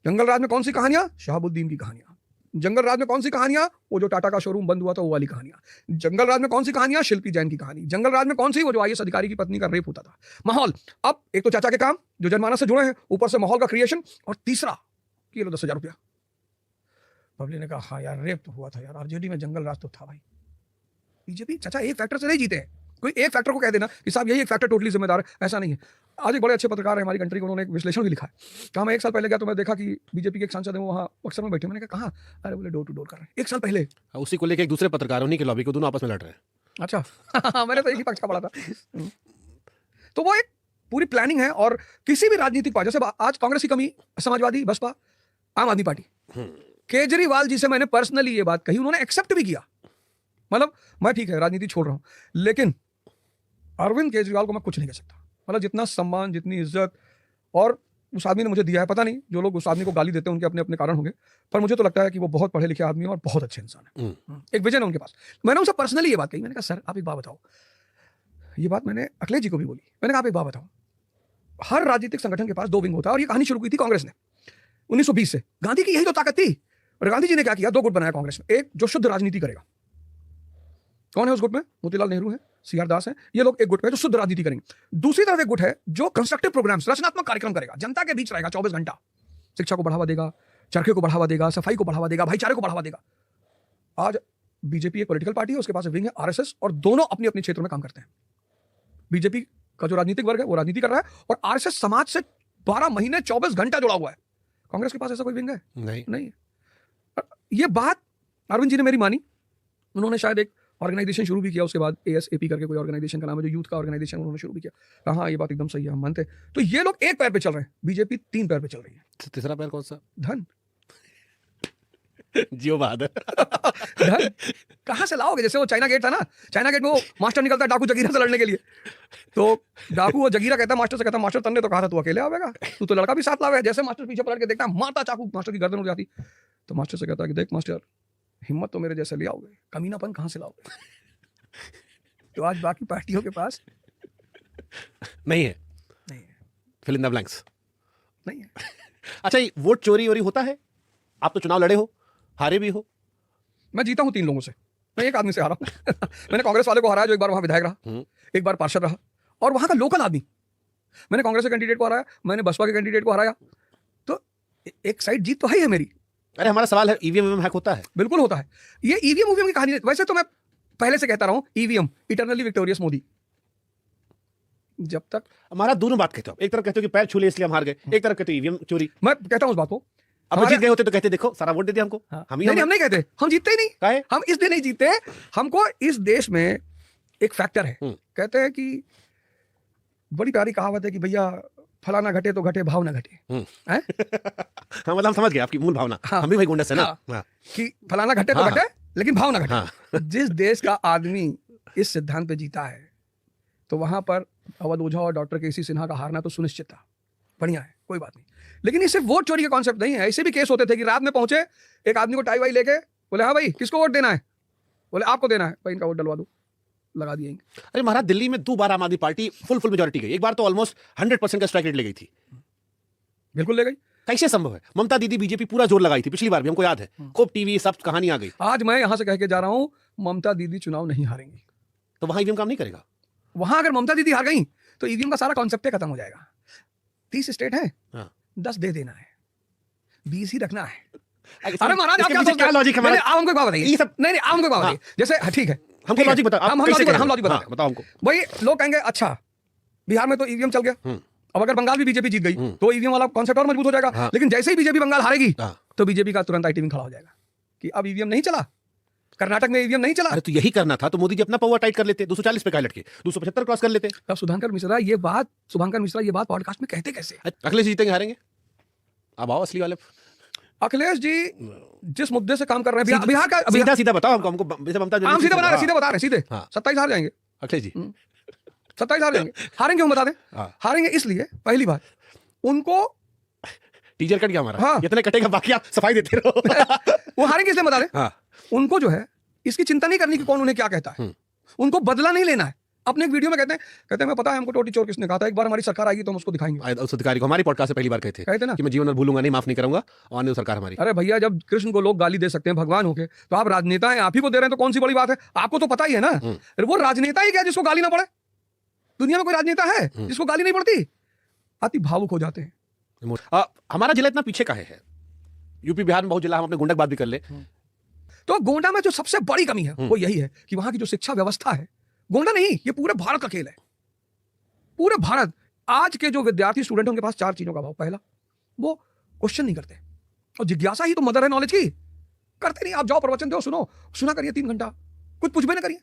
जंगल राज में कौन सी कहानियां? शहाबुद्दीन की कहानियां। जंगल राज में कौन सी कहानियां? वो जो टाटा का शोरूम बंद हुआ था वो वाली कहानियां। जंगल राज में कौन सी कहानियां? शिल्पी जैन की कहानी। जंगल राज में कौन सी? वो जो आईएएस अधिकारी की पत्नी का रेप होता था। माहौल, अब एक तो चाचा के काम जो जनमानस से जुड़े हैं, ऊपर से माहौल का क्रिएशन, और तीसरा कि ये लो 10,000 रुपया। पब्लिक ने कहा हाँ यार रेप तो हुआ था यार, आरजेडी में जंगल राज तो था भाई। बीजेपी चाचा एक फैक्टर से नहीं जीते हैं। कोई एक फैक्टर को कह देना कि साहब यही एक फैक्टर टोटली जिम्मेदार है, ऐसा नहीं है। आज एक बड़े अच्छे पत्रकार है हमारी कंट्री के, उन्होंने एक विश्लेषण भी लिखा है। कहा मैं 1 साल पहले गया तो मैं देखा कि बीजेपी के एक सांसद है वो वहाँ अक्सर में बैठे, मैंने कहा अरे बोले डोर टू डोर कर रहे हैं 1 साल पहले। उसी को लेकर एक दूसरे पत्रकार उन्हीं के लॉबी को दोनों आपस में लड़ रहे हैं। अच्छा मैंने तो एक ही पक्ष का पढ़ा था। तो वो एक पूरी प्लानिंग है। और किसी भी राजनीतिक पार्टी, जैसे आज कांग्रेस की कमी, समाजवादी, बसपा, आम आदमी पार्टी, केजरीवाल जी से मैंने पर्सनली ये बात कही, उन्होंने एक्सेप्ट भी किया। मतलब मैं ठीक है राजनीति छोड़ रहा हूं, लेकिन अरविंद केजरीवाल को मैं कुछ नहीं कह सकता। मतलब जितना सम्मान, जितनी इज्जत और उस आदमी ने मुझे दिया है, पता नहीं जो लोग उस आदमी को गाली देते हैं उनके अपने अपने कारण होंगे, पर मुझे तो लगता है कि वो बहुत पढ़े लिखे आदमी है और बहुत अच्छे इंसान है। एक विजन है उनके पास। मैंने उनसे पर्सनली ये बात कही, मैंने कहा सर आप एक बात बताओ, ये बात मैंने अखिलेश जी को भी बोली, मैंने कहा आप एक बात बताओ, हर राजनीतिक संगठन के पास 2 विंग होता है और ये कहानी शुरू की थी कांग्रेस ने 1920 से। गांधी की यही तो ताकत थी। और गांधी जी ने क्या किया, 2 गुट बनाया कांग्रेस में। एक जो शुद्ध राजनीति करेगा, कौन है उस गुट में? मोतीलाल नेहरू है, सीआर दास है, ये लोग एक गुट में जो शुद्ध राजनीति करेंगे। दूसरी तरफ एक गुट है जो कंस्ट्रक्टिव प्रोग्राम्स, रचनात्मक कार्यक्रम करेगा, जनता के बीच रहेगा 24 घंटा, शिक्षा को बढ़ावा देगा, चरखे को बढ़ावा देगा, सफाई को बढ़ावा देगा, भाईचारे को बढ़ावा देगा। आज बीजेपी एक पॉलिटिकल पार्टी है, उसके पास विंग है आरएसएस, और दोनों अपने अपने क्षेत्रों में काम करते हैं। बीजेपी का जो राजनीतिक वर्ग है वो राजनीति कर रहा है और आरएसएस समाज से 12 महीने 24 घंटा जुड़ा हुआ है। कांग्रेस के पास ऐसा कोई विंग है? नहीं। ये बात अरविंद जी ने मेरी मानी। उन्होंने शायद एक ऑर्गेनाइजेशन शुरू भी किया, उसके बाद ASAP करके कोई ऑर्गेनाइजेशन का नाम है, जो यूथ का ऑर्गेनाइजेशन, उन्होंने शुरू भी किया। हाँ ये बात एकदम सही है, हम मानते। तो ये लोग एक पैर पे चल रहे हैं, बीजेपी 3 पैर पे चल रही है। तीसरा पैर कौन सा? धन। जियो बहादुर। धन कहां से लाओगे? जैसे वो चाइना गेट था ना, चाइना गेट में वो मास्टर निकलता है डाकू जगीरा से लड़ने के लिए, तो डाकू वो जगीरा कहता है मास्टर से, कहता मास्टर तन्ने तो कहा था तू अकेले आवेगा, तू तो लड़का भी साथ लावे। जैसे मास्टर पीछे पलट के देखता है, मारता चाकू, मास्टर की गर्दन उड़ जाती। तो मास्टर से कहता है कि देख मास्टर, हिम्मत तो मेरे जैसे ले आओगे, कमीनापन कहां से लाओगे? तो आज बाकी पार्टियों के पास नहीं है। फिल इन द ब्लैंक्स नहीं है। अच्छा ये वोट चोरी वोरी होता है? आप तो चुनाव लड़े हो, हारे भी हो। मैं जीता हूं 3 लोगों से, मैं एक आदमी से हारा हूं। मैंने कांग्रेस वाले को हराया जो एक बार वहां विधायक रहा, एक बार पार्षद रहा, और वहां का लोकल आदमी। मैंने कांग्रेस के कैंडिडेट को हराया, मैंने बसपा के कैंडिडेट को हराया। तो एक साइड जीत तो है मेरी। अरे हमारा सवाल है, ईवीएम हैक होता है? बिल्कुल होता है। ये ईवीएम की कहानी, वैसे तो मैं पहले से कहता रहा हूं, ईवीएम इटरनली विक्टोरियस मोदी। जब तक हमारा दोनों बात कहते हो, एक तरफ कहते हो कि पैर छू लिए इसलिए हम हार गए, एक तरफ कहते हो ईवीएम चोरी। मैं कहता हूं उस बात को, अब जीत गए होते तो कहते देखो सारा वोट दे दिया हमको। हम नहीं कहते, हम जीतते ही नहीं। काहे? हम इसलिए नहीं जीतते, हमको इस देश में एक फैक्टर है, कहते हैं कि बड़ी प्यारी कहावत है कि भैया फलाना घटे तो घटे, भाव ना घटे। हाँ मतलब हम समझ गए आपकी मूल भावना। हम भी भाई गुंडा से ना कि फलाना घटे तो घटे, लेकिन भाव ना घटे। जिस देश का आदमी इस सिद्धांत पे जीता है, तो वहां पर अवध ओझा और डॉक्टर केसी सिन्हा का हारना तो सुनिश्चित था। बढ़िया है, कोई बात नहीं। लेकिन इससे वोट चोरी का कॉन्सेप्ट नहीं है। ऐसे भी केस होते थे कि रात में पहुंचे, एक आदमी को टाई वाई लेके बोले हाँ भाई किसको वोट देना है, बोले आपको देना है, भाई इनका वोट डलवा दो, लगा दिए। अरे महाराज दिल्ली में 2 बार आम आदमी पार्टी फुल मेजोरिटी गई, एक बार तो ऑलमोस्ट 100% का स्ट्राइक रेट ले गई थी। बिल्कुल ले गई। कैसे संभव है? ममता दीदी बीजेपी पूरा जोर लगाई थी पिछली बार भी, हमको याद है, खूब टीवी सब कहानी आ गई। आज मैं यहां से कह के जा रहा हूं, ममता दीदी चुनाव नहीं हारेंगी। तो वहां ईवीएम काम नहीं करेगा? वहां अगर ममता दीदी हार गई तो ईवीएम का सारा कॉन्सेप्ट खत्म हो जाएगा। 30 स्टेट है, 10 दे देना है, 20 ही रखना है। अरे अरे महाराज, आप इसके क्या पीछे सोचते क्या हैं? लॉजिक है नहीं, हमारा? नहीं, आप हमको एक बात बताइए। ये सब नहीं, आप हमको एक बात बताइए। जैसे ठीक है, हमको ठीक है। लॉजिक बताओ, आप हम कैसे लॉजिक कह रहे हम हो? लॉजिक हाँ, बताते बताओ हमको। भाई। लोग कहेंगे अच्छा बिहार में तो ईवीएम चल गया, अब अगर बंगाल भी बीजेपी जीत गई तो ईवीएम वाला कॉन्सेप्ट और मजबूत हो जाएगा। हाँ। लेकिन जैसे ही बीजेपी बंगाल हारेगी हाँ। तो बीजेपी का तुरंत आईटी विंग खड़ा हो जाएगा कि अब ईवीएम नहीं चला, कर्नाटक में ईवीएम नहीं चला। अरे तो यही करना था तो मोदी जी अपना पावर टाइट कर लेते, 240 पे काहे लटके, 275 क्रॉस कर लेते। तब शुभंकर मिश्रा ये बात पॉडकास्ट में कहते कैसे? अखिलेश जीतेंगे हारेंगे? अब आओ असली वाले। अखिलेश जी जिस मुद्दे से काम कर रहे हैं बिहार का, सीधा सीधा बताओ हमको जैसे ममता हम सीधे बना रहे, सीधे बता रहे, सीधे हाँ। 27 हार जाएंगे। अखिलेश जी 27 हार जाएंगे। हारेंगे हम बता दें, हाँ। हारेंगे इसलिए पहली बात उनको टीचर कट गया हमारा। हाँ। इतने कटेगा, बाकी आप सफाई देते रहो। वो हारेंगे इसलिए बता दें, हाँ। उनको जो है इसकी चिंता नहीं करनी कि कौन उन्हें क्या कहता है, उनको बदला नहीं लेना है। अपने एक वीडियो में कहते हैं मैं पता है हमको टोटी चोर किसने कहा था, एक बार हमारी सरकार आएगी तो हम उसको दिखाएंगे। उस अधिकारी को हमारी पॉडकास्ट से पहली बार कहते कहते ना कि मैं जीवन में भूलूंगा नहीं, माफ नहीं करूंगा, और आने दो सरकार हमारी। अरे भैया, जब कृष्ण को लोग गाली दे सकते हैं भगवान होके, तो आप राजनेता हैं, आप ही को दे रहे हैं तो कौन सी बड़ी बात है? आपको तो पता ही है ना। अरे वो राजनेता ही क्या जिसको गाली ना पड़े? दुनिया में कोई राजनेता है जिसको गाली नहीं पड़ती? अति भावुक हो जाते हैं। हमारा जिला इतना पीछे काहे है? यूपी बिहार में बहुत जिला, हम अपने गुंडक बात भी कर ले। तो गोंडा में जो सबसे बड़ी कमी है वो यही है कि वहां की जो शिक्षा व्यवस्था है, गोंडा नहीं, ये पूरे भारत का खेल है। पूरे भारत आज के जो विद्यार्थी स्टूडेंट उनके पास 4 चीजों का भाव। पहला, वो क्वेश्चन नहीं करते, और जिज्ञासा ही तो मदर है नॉलेज की। करते नहीं, आप जाओ प्रवचन दो, सुना करिए 3 घंटा, कुछ पूछबे ना करिए।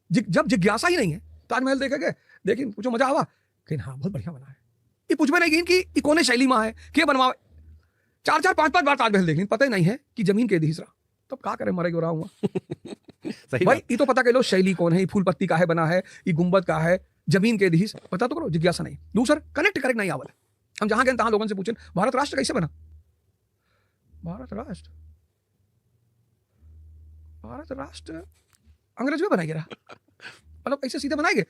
जब जिज्ञासा ही नहीं है, ताजमहल देखेंगे, देखिए पूछो मजा आवा कि हाँ बहुत बढ़िया बना है, ये पूछबे नहीं कि कोने शैली में है, के बनवावे। 4-4 5-5 बार ताजमहल देख, पता ही नहीं है कि जमीन के तीसरा, तब क्या करे, मरे रहा हूँ सही भाई। ये तो पता कर लो शैली कौन है, ये फूल पत्ती का है बना है, ये गुंबद का है, जमीन के दीस पता तो करो। जिज्ञासा नहीं। दूसरा, कनेक्ट करेक्ट नहीं आवल। हम जहां गए तहां लोगों से पूछे भारत राष्ट्र कैसे बना? भारत राष्ट्र अंग्रेज में बनाएंगे रहा, मतलब ऐसे सीधे बनाएंगे।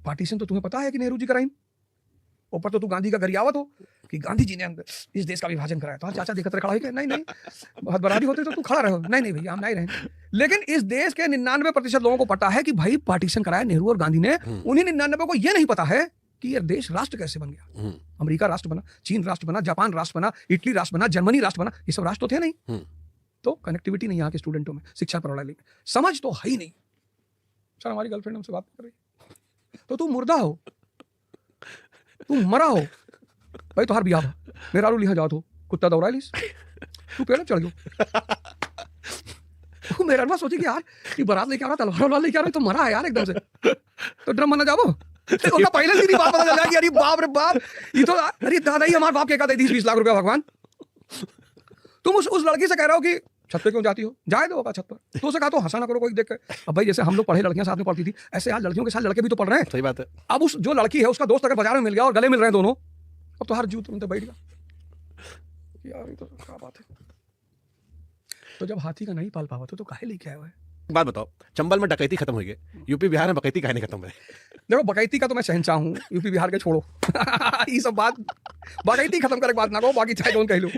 पार्टीशन तो तुम्हें पता है कि नेहरू जी कराई, ऊपर तो तू गांधी का गरियावत हो कि गांधी जी ने इस देश का विभाजन कराया। तो चाचा देखते खड़ा हो, नहीं बहुत बराबरी होती तो तू खड़ा रहो। नहीं भैया, हम नहीं रहे। लेकिन इस देश के 99% लोगों को पता है कि भाई पार्टीशन कराया नेहरू और गांधी ने। उन्हीं 99 को यह नहीं पता है कि ये देश राष्ट्र कैसे बन गया। अमेरिका राष्ट्र बना, चीन राष्ट्र बना, जापान राष्ट्र बना, इटली राष्ट्र बना, जर्मनी राष्ट्र बना, ये सब राष्ट्र तो थे नहीं। तो कनेक्टिविटी नहीं यहाँ के स्टूडेंटों में, शिक्षा प्रणाली में समझ तो है ही नहीं। सर हमारी गर्लफ्रेंड हमसे बात कर रही, तो तू मुर्दा हो, तू मरा हो भाई, तो हर बिया मेरा रू लिहा जाओ तो कुत्ता दौड़ा लीस, तू पेड़ चढ़ गयो। तू मेरा ना सोची कि यार ये बारात लेके आ रहा, तलवार लेके आ रहा, तो मरा है यार एकदम से, तो ड्रम बना जाओ। तो पहले सीधी बात पता चल जाएगी, अरे बाप रे बाप, ये तो अरे दादा ही हमारे बाप के कहते 30-20 लाख रुपया भगवान। तुम उस लड़की से कह रहे हो कि छत पे क्यों जाती हो, जाए दो छत पर। तो उसे कहा तो हंसा ना करो कोई देख कर। अब भाई जैसे हम लोग पढ़े, लड़कियां साथ में पढ़ती थी, ऐसे यार लड़कियों के साथ लड़के भी तो पढ़ रहे हैं। सही बात है। अब उस जो लड़की है उसका दोस्त अगर बाजार में मिल गया और गले मिल रहे हैं दोनों, अब तो हर जीव तुरंत बैठ गया यार, ये तो क्या बात है। तो जब हाथी का नहीं पाल पावा तो काहे लेके आया है? बात बताओ, चंबल में डकैती खत्म हुई है, यूपी बिहार में बकैती काहे नहीं खत्म है? देखो बकैती का तो मैं शहंशाह हूँ, यूपी बिहार के छोड़ो। ये सब बात बकैती खत्म करके बात ना कहो, बाकी चाहे कौन कह लो,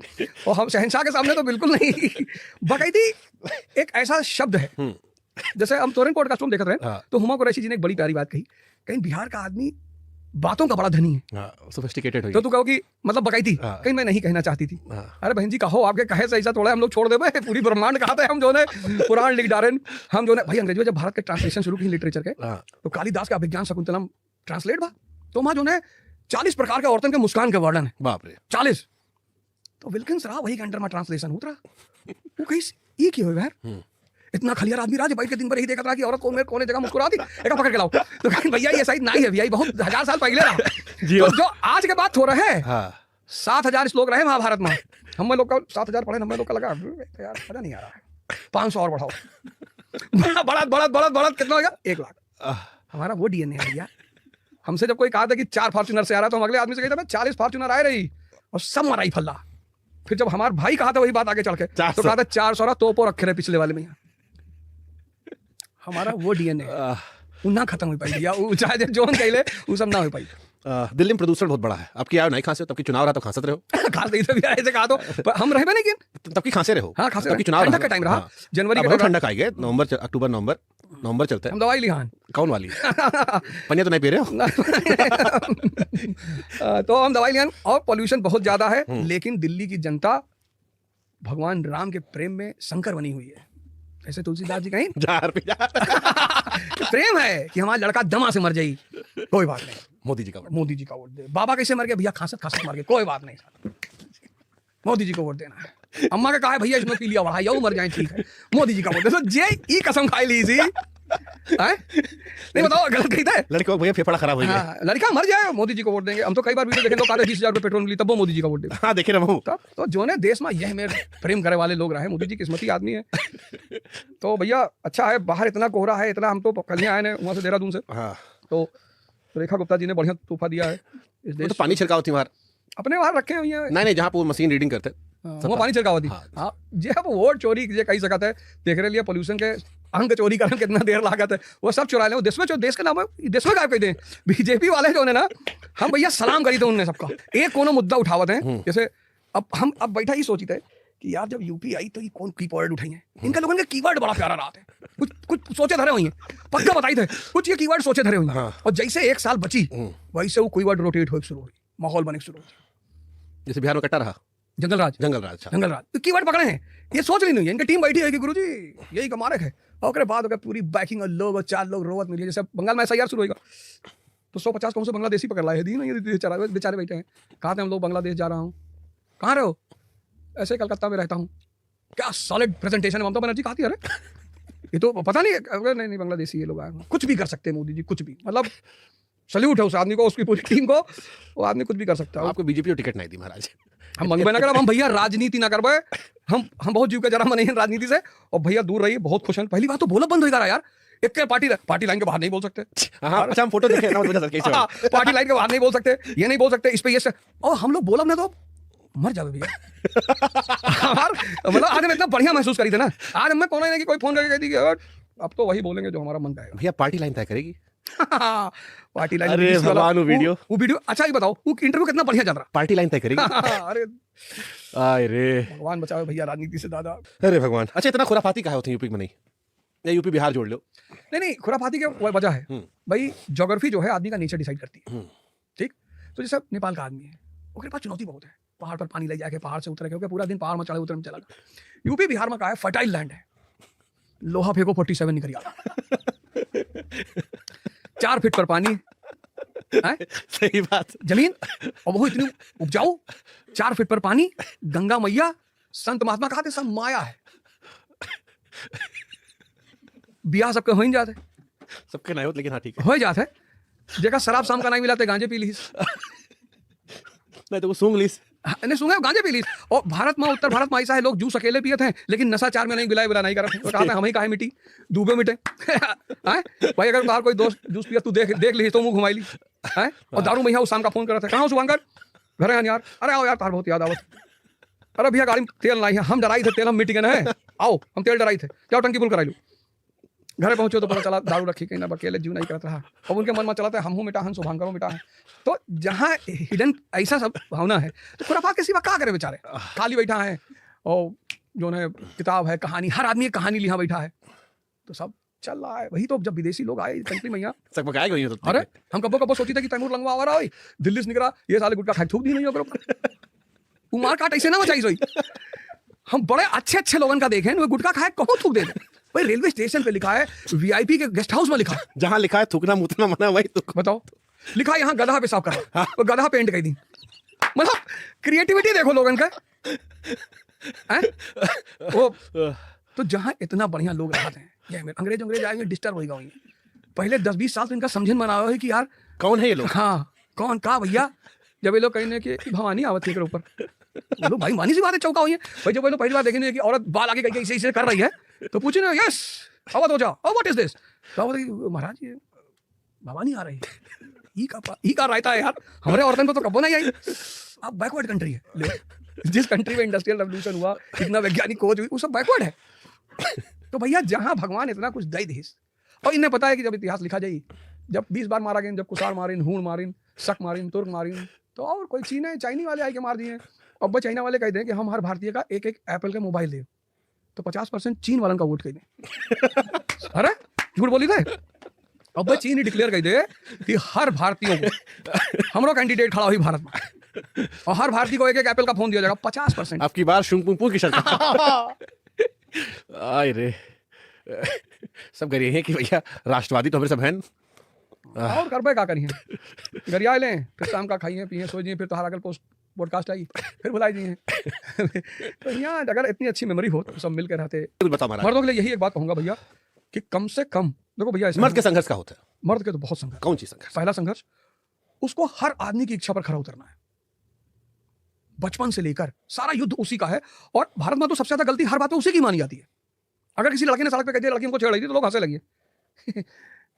और हम शहंशाह के सामने तो बिल्कुल नहीं। बकैती एक ऐसा शब्द है, जैसे हम तोरण पॉडकास्ट में देखते रहे, तो हुमा कुरैशी जी ने एक बड़ी प्यारी बात कही, कहीं बिहार का आदमी बातों का बड़ा धनी है, सोफिस्टिकेटेड तो तू कहो कि मतलब बकैती, कहीं मैं नहीं कहना चाहती थी। अरे बहन जी कहो, आपके कहे से ऐसा थोड़ा हम लोग छोड़ दे भाई, पूरी ब्रह्मांड कहा था हम जो है पुराण लिख डाले हम जो है भाई। अंग्रेजी में जब भारत के ट्रांसलेशन शुरू की लिटरेचर के, तो कालिदास का अभिज्ञान शकुंतलम ट्रांसलेट बा, तो वहां जो है 40 प्रकार के औरतन के मुस्कान के वर्णन है। बाप रे 40। तो विल्किंस रहा वही के अंडर में ट्रांसलेशन होता रहा, वो कहीं ये क्यों है यार, इतना खलियार आदमी राज भाई के दिन भर यही देखा था कि औरत कोने जगह मुस्कुरा दी, एक पकड़ के लाओ। तो कहीं भैया ये सही नहीं है भैया, बहुत 1000 साल पहले रहा। तो जो आज के बात हो रहे हैं, 7000 लोग रहे महाभारत में, हम लोग का 7000 पढ़े, हम लोग का लगा यार मजा नहीं आ रहा है, 500 और बढ़ाओ। बढ़त कितना होगा? 1 लाख। हमारा वो डीएनए है भैया। हमसे जब कोई कहा था कि 4 फॉर्च्यूनर से आ रहा, तो हम अगले आदमी से कहते 40 फॉर्च्यूनर आए रही और सब मराई फल्ला। फिर जब हमारे भाई कहा था वही बात आगे चल के, तो कहा था 400 तोपो रखे रहे पिछले वाले में। हमारा वो डीएनए ना खत्म हो पाई भैया, चाहे जो कहले वो सब ना हो पाई। दिल्ली में प्रदूषण बहुत बड़ा है, आपकी आयो नहीं खांसे, तब की चुनाव रहा तो खांसत रहो। खास नहीं तो ऐसे कहा तो हम रहे नहीं, तब की खांसे रहो। हाँ खास तब की चुनाव ठंडक का टाइम रहा, जनवरी का ठंडक आई गए, नवंबर, अक्टूबर नवंबर नवंबर चलता है। हम दवाई लिहान कौन वाली पनिया तो नहीं पी रहे हो? तो हम दवाई लिहान और पॉल्यूशन बहुत ज्यादा है, लेकिन दिल्ली की जनता भगवान राम के प्रेम में शंकर बनी हुई है। ऐसे तुलसीदास जी कहीं जार पे जार। प्रेम है कि हमारा लड़का दमा से मर जाई, कोई बात नहीं, मोदी जी का मोदी जी का वोट दे। बाबा कैसे मर गए भैया? खांसत खांसत मर गए, कोई बात नहीं, मोदी जी को वोट देना है। अम्मा का कहा है भैया इसमें पी लिया बढ़ा यो मर जाए, ठीक है, मोदी जी का वोट दे। तो जे ई कसम खाई ली सी नहीं, बताओ गलत कही था? लड़के को भैया फेफड़ा खराब हो गया। हाँ, लड़का मर जाए मोदी जी को वोट देंगे। हम तो कई बार वीडियो देखें तो कहते 20,000 रुपये पेट्रोल मिली तब वो मोदी जी का वोट देंगे। हाँ देखे रहा हूँ। तो जो ने देश में यह मेरे प्रेम करे वाले लोग रहे, मोदी जी किस्मती आदमी है। तो भैया अच्छा है, बाहर इतना कोहरा है, इतना, हम तो कल ही आए हैं वहाँ से देहरादून से, हाँ तो रेखा गुप्ता जी ने बढ़िया तोहफा दिया है इस वो देश तो पानी छिड़काव थी बाहर। अपने वहाँ रखे हुए हैं। नहीं जहाँ पे वो मशीन रीडिंग करते वो पानी छिड़काव थी। हाँ, जे अब वोट चोरी जे कही सकता है, देख रहे लिए पोल्यूशन के अंक चोरी करने कितना देर लागत है, वो सब चुरा ले। देश में जो देश का नाम है, देश में गायब कर दें। बीजेपी वाले जो है ना, हम भैया सलाम करी थे उनने सबका, एक कोनो मुद्दा उठावत है। जैसे अब बैठा ही सोची थे कि यार जब यूपी आई तो ये कौन कीवर्ड उठाई है, इनका लोगों के कीवर्ड बड़ा प्यारा रहा है, कुछ सोचे धरे हुई हैं, पक्का बताई थे कुछ ये कीवर्ड सोचे धरे हुई हैं। और जैसे एक साल बची वैसे वो कीवर्ड रोटेट हो शुरू हुई, माहौल बने शुरू हुई। जैसे बिहार में कट्टा रहा जंगल राज तो कीवर्ड पकड़े हैं, ये सोच रही नहीं है, इनकी टीम बैठी है कि गुरुजी यही कमारक है। और उसके बाद अगर पूरी बैकिंग और लोग और 4 लोग रोवत मिली, जैसे बंगाल में SIR शुरू होगा तो 150 कौन से बांग्लादेशी पकड़ लाए दी नहीं, बेचारे बैठे हैं। कहा थे हम लोग बांग्लादेश जा रहा हूँ, कहाँ रहे हो? ऐसे कलकत्ता में रहता हूँ। क्या सॉलिड प्रेजेंटेशन है ममता बनर्जी, कहा थी अरे ये तो पता नहीं, नहीं बांग्लादेशी ये लोग आए, कुछ भी कर सकते हैं मोदी जी, कुछ भी, मतलब सल्यूट है उस आदमी को, उसकी पूरी टीम को, वो आदमी कुछ भी कर सकता है। आपको बीजेपी को टिकट नहीं दी महाराज। हम मंगबे ना कर, हम भैया राजनीति ना करबे, हम बहुत जीव के जरा मने हैं राजनीति से, और भैया दूर रहिए, बहुत खुश हैं। पहली बात तो बोला बंद होगा यार, एक पार्टी लाइन के बाहर नहीं बोल सकते। हाँ अच्छा हम फोटो देखे ना पार्टी लाइन के बाहर नहीं बोल सकते, ये नहीं बोल सकते, इस पे ये से, और हम लोग बोलब ना तो मर जावे भैया। मतलब आज हम इतना बढ़िया महसूस करी थे ना, आज हमें कौन है कि कोई फोन करके कह दी कि अब तो वही बोलेंगे जो हमारा मन कहेगा। भैया पार्टी लाइन तय करेगी। पार्टी लाइन, अरे भगवान वो वीडियो अच्छा ये बताओ वो इंटरव्यू कितना बढ़िया चल रहा। पार्टी लाइन तय करेगी। अरे अरे भगवान बचाओ भैया राजनीति से दादा। अरे भगवान। अच्छा इतना खुराफाती कहा होती है यूपी में नहीं, या यूपी बिहार जोड़ लो। नहीं खुराफाती की वजह है भाई, ज्योग्राफी जो है आदमी का नेचर डिसाइड करती है, ठीक। तो जैसे नेपाल का आदमी है, उसके पास चुनौती बहुत है, पहाड़ पर पानी ले जाके पहाड़ से उतर के पूरा दिन पहाड़ में चढ़े उतर में चला गया। यूपी बिहार में कहा है फर्टाइल लैंड है, लोहा फेंको 47 निकल गया। 4 फीट पर पानी है? सही बात। जमीन, और वो इतनी उपजाऊ, 4 फीट पर पानी, गंगा मैया, संत महात्मा कहा थे सब माया है। बियाह सबके हो ही जाते, सबके नहीं होते, लेकिन हाँ ठीक है हो जाते है। जगह शराब शाम का नहीं मिला तो गांजे पी ली, नहीं तो वो सूंघ लीस, नहीं सुना गांजे पी ली। और भारत में, उत्तर भारत में ऐसा है लोग जूस अकेले पिए थे, लेकिन नशा 4 में नहीं गिलाए बिला नहीं करते। कहा था हम ही काहे मिट्टी डूबे मिटे। भाई अगर बाहर कोई दोस्त जूस पिया तू देख ली तो मुंह घुमाई ली है। और दारू मैया उस शाम का फोन कर रहा था, कहाँ शुभांकर? घर है यार। अरे आओ यार तार बहुत याद आवत। अरे भैया गाड़ी में तेल नहीं है, हम डराई थे तेल हम मिट्टी के ना है, आओ हम तेल डराई थे, क्या टंकी फुल कराई लू। घर पहुंचे तो पता चला दारू रखी कहीं ना, अकेले जीव नहीं करता रहा। और उनके मन में चलाता है हम हूँ मिटा हम शुभांकर मिटा है। तो जहाँ हिडन ऐसा सब भावना है तो खुराफात के सिवा क्या करे बेचारे, खाली बैठा है। और जो है किताब है, कहानी, हर आदमी एक कहानी लिया बैठा है, तो सब चल रहा है। वही तो जब विदेशी लोग आए कंट्री में यहाँ सब पकाएगा वही तो। अरे हम कब्बो सोची था कि तैमूर लंगवा आ रहा है, दिल्ली से निकला, ये साले गुटका खाए थूक दी नहीं होगा, उमार काट ऐसे ना मचाई सोई। हम बड़े अच्छे लोगों का देखें, वो गुटखा खाए कहो थूक दे। भाई रेलवे स्टेशन पे लिखा है, VIP के गेस्ट हाउस में लिखा, जहाँ लिखा है थूकना मुतना मना वही तो बताओ। लिखा है यहाँ गधा पेशाब कर रहा, वो गधा पेंट कर दी। मतलब क्रिएटिविटी देखो लोगों का हैं? वो तो जहाँ इतना बढ़िया लोग रहते हैं, ये अंग्रेज आएंगे डिस्टर्ब होगा वहीं। पहले 10-20 साल तो इनका समझन बना हुआ है कि यार कौन है ये लोग। हाँ कौन कहा भैया, जब ये लोग कहेंगे कि भवानी आवत के ऊपर, लोग भाई मानी सी बात है, चौका हुई है भाई। जब वो लोग पहली बार देखेंगे कि औरत बाल आगे करके इसे कर रही है तो पूछे ना यस आवत हो जाओ, व्हाट इज दिस, तो महाराज ये भवानी आ रही है, ई का रहता है यार, हमारे औरतन को तो कबो नहीं आई। आप बैकवर्ड कंट्री है, जिस कंट्री में इंडस्ट्रियल रेवोल्यूशन हुआ, इतना वैज्ञानिक खोज हुई, वो सब बैकवर्ड है। तो भैया जहाँ भगवान इतना कुछ दई देश, और इन्हें पता है कि जब इतिहास लिखा जाए, जब 20 बार मारा गया, जब कुसार मारिन, हूण मारिन, शक मारिन, तुर्क मारिन, तो और कोई चाइनी वाले आए के मार दिए। अब चाइना वाले कह दें कि हम हर भारतीय का एक एप्पल का मोबाइल दे, तो 50% चीन वालों का वोट कह दें। अरे झूठ बोली थे। अब भाई चीन ही डिक्लेयर कर दे कि हर भारतीयों को हमारा कैंडिडेट खड़ा हुई भारत में, और हर भारतीय को एक एक एप्पल का फोन दिया जाएगा 50%। आपकी बार शुंग की शर्त आए रे सब करिए हैं कि भैया राष्ट्रवादी तो हमारे सब हैं। और कर भाई क्या करिए, गरिया लें, फिर शाम का खाइए पिए सो जाइए, फिर तो अगल पोस्ट पॉडकास्ट आई, फिर बुलाई दिए। तो यहाँ अगर इतनी अच्छी मेमोरी हो तो सब मिलकर रहते। कुछ बताओ महाराज, मर्दों के लिए यही एक बात कहूंगा भैया कि कम से कम देखो भैया, ऐसा मर्द के संघर्ष का होता है। मर्द के तो बहुत संघर्ष। कौन सी संघर्ष? पहला संघर्ष, उसको हर आदमी की इच्छा पर खरा उतरना है, बचपन से लेकर सारा युद्ध उसी का है। और भारत में तो सबसे ज्यादा गलती हर बात में उसी की मानी जाती है। अगर किसी लड़के ने सड़क पे कह दिया लड़की हमको छेड़ रही थी तो लोग हंसने लगे।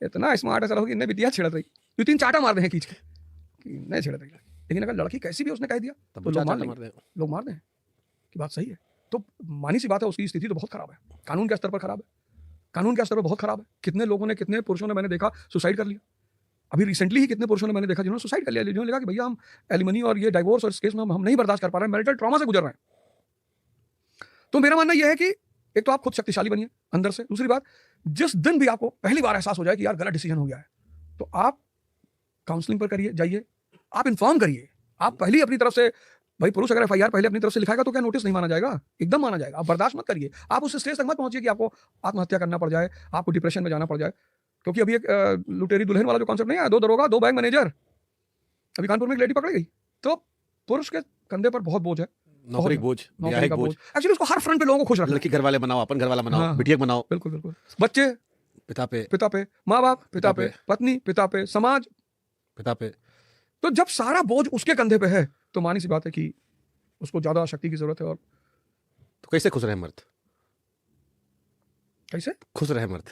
इतना स्मार्ट है सर होगी, इन्हें बिटिया छेड़ रही, 2-3 चाटा मार दे हैं खींच के कि नहीं छेड़ रही। लेकिन अगर लड़की कैसी भी उसने कह दिया तो लोग मार दें कि बात सही है। तो मानी सी बात है, उसकी स्थिति तो बहुत खराब है, कानून के स्तर पर खराब है, कानून के स्तर पर बहुत खराब है। कितने लोगों ने, कितने पुरुषों ने मैंने देखा सुसाइड कर लिया। अभी रिसेंटली ही कितने पुरुषों ने मैंने देखा जिन्होंने सुसाइड कर लिया, जिन्होंने लगा कि भैया हम एलिमनी और ये डाइवोर्स और इस केस में हम नहीं बर्दाश्त कर पा रहे हैं, मैरिटल ट्रॉमा से गुजर रहे हैं। तो मेरा मानना यह है कि एक तो आप खुद शक्तिशाली बनिए अंदर से, दूसरी बात जिस दिन भी आपको पहली बार एहसास हो जाए कि यार गलत डिसीजन हो गया है तो आप काउंसलिंग पर करिए, जाइए, आप इन्फॉर्म करिए। आप पहले अपनी तरफ से, भाई पुरुष अगर एफआईआर पहले अपनी तरफ से लिखाएगा तो क्या नोटिस नहीं माना जाएगा? एकदम माना जाएगा। आप बर्दाश्त मत करिए, आप उस स्टेज तक मत पहुंचिए कि आपको आत्महत्या करना पड़ जाए, आपको डिप्रेशन में जाना पड़ जाए। क्योंकि अभी एक लुटेरी दुल्हन वाला जो कॉन्सेप्ट नहीं है, 2 दरोगा 2 बैंक मैनेजर, अभी कानपुर में एक लेडी पकड़ी गई। तो पुरुष के कंधे पर बहुत बोझ है, नौकरी बोझ, नौकरी का बोझ। एक्चुअली उसको हर फ्रंट पे लोगों को खुश रखना। लड़की घर वाले बनाओ, अपन घर वाला बनाओ, हाँ। बिटिया बनाओ, बिल्कुल बिल्कुल। बच्चे पिता पे, माँ बाप पिता पिता पे, पे, पत्नी पिता पे, समाज। पिता पे। तो जब सारा बोझ उसके कंधे पे है तो मानी सी बात है कि उसको ज्यादा शक्ति की जरूरत है। और तो कैसे खुश रहे मर्द? कैसे खुश रहे मर्द?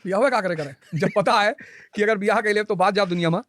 ब्याह क्या करे जब पता है कि अगर ब्याह के लिए तो बात जाप दुनिया में